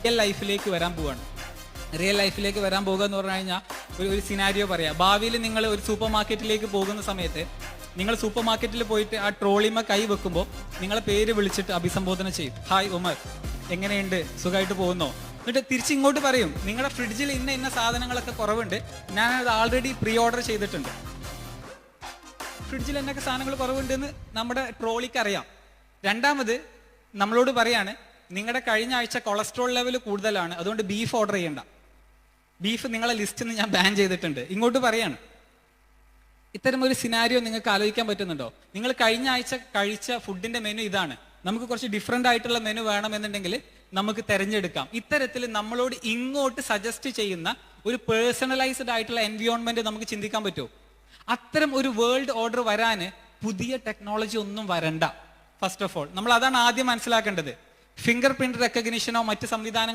Real ലൈഫിലേക്ക് വരാൻ പോവാണ്. റിയൽ ലൈഫിലേക്ക് വരാൻ പോകുക എന്ന് പറഞ്ഞു കഴിഞ്ഞാൽ ഒരു സിനാരിയോ പറയാം. ഭാവിയിൽ നിങ്ങൾ ഒരു സൂപ്പർ മാർക്കറ്റിലേക്ക് പോകുന്ന സമയത്ത് നിങ്ങൾ സൂപ്പർ മാർക്കറ്റിൽ പോയിട്ട് ആ ട്രോളിമ കൈ വെക്കുമ്പോൾ നിങ്ങളെ പേര് വിളിച്ചിട്ട് അഭിസംബോധന ചെയ്യും. ഹായ് ഉമർ, എങ്ങനെയുണ്ട്, സുഖമായിട്ട് പോകുന്നോ? എന്നിട്ട് തിരിച്ചിങ്ങോട്ട് പറയും, നിങ്ങളുടെ ഫ്രിഡ്ജിൽ ഇന്ന സാധനങ്ങളൊക്കെ കുറവുണ്ട്, ഞാനത് ആൾറെഡി പ്രീ ഓർഡർ ചെയ്തിട്ടുണ്ട്. ഫ്രിഡ്ജിൽ എന്നൊക്കെ സാധനങ്ങൾ കുറവുണ്ടെന്ന് നമ്മുടെ ട്രോളിക്ക് അറിയാം. രണ്ടാമത് നമ്മളോട് പറയാണ്, നിങ്ങളുടെ കഴിഞ്ഞ ആഴ്ച കൊളസ്ട്രോൾ ലെവൽ കൂടുതലാണ്, അതുകൊണ്ട് ബീഫ് ഓർഡർ ചെയ്യണ്ട, ബീഫ് നിങ്ങളെ ലിസ്റ്റിൽ നിന്ന് ഞാൻ ബാൻ ചെയ്തിട്ടുണ്ട്. ഇങ്ങോട്ട് പറയാണ്. ഇത്തരം ഒരു സിനാരിയോ നിങ്ങൾക്ക് ആലോചിക്കാൻ പറ്റുന്നുണ്ടോ? നിങ്ങൾ കഴിഞ്ഞ ആഴ്ച കഴിച്ച ഫുഡിന്റെ മെനു ഇതാണ്, നമുക്ക് കുറച്ച് ഡിഫറെന്റ് ആയിട്ടുള്ള മെനു വേണമെന്നുണ്ടെങ്കിൽ നമുക്ക് തിരഞ്ഞെടുക്കാം. ഇത്തരത്തിൽ നമ്മളോട് ഇങ്ങോട്ട് സജസ്റ്റ് ചെയ്യുന്ന ഒരു പേഴ്സണലൈസ്ഡ് ആയിട്ടുള്ള എൻവിയോൺമെന്റ് നമുക്ക് ചിന്തിക്കാൻ പറ്റുമോ? അത്തരം ഒരു വേൾഡ് ഓർഡർ വരാന് പുതിയ ടെക്നോളജി ഒന്നും വരണ്ട. ഫസ്റ്റ് ഓഫ് ഓൾ നമ്മൾ അതാണ് ആദ്യം മനസ്സിലാക്കേണ്ടത്. ഫിംഗർ പ്രിന്റ് റെക്കഗ്നിഷനോ മറ്റ് സംവിധാനങ്ങളോ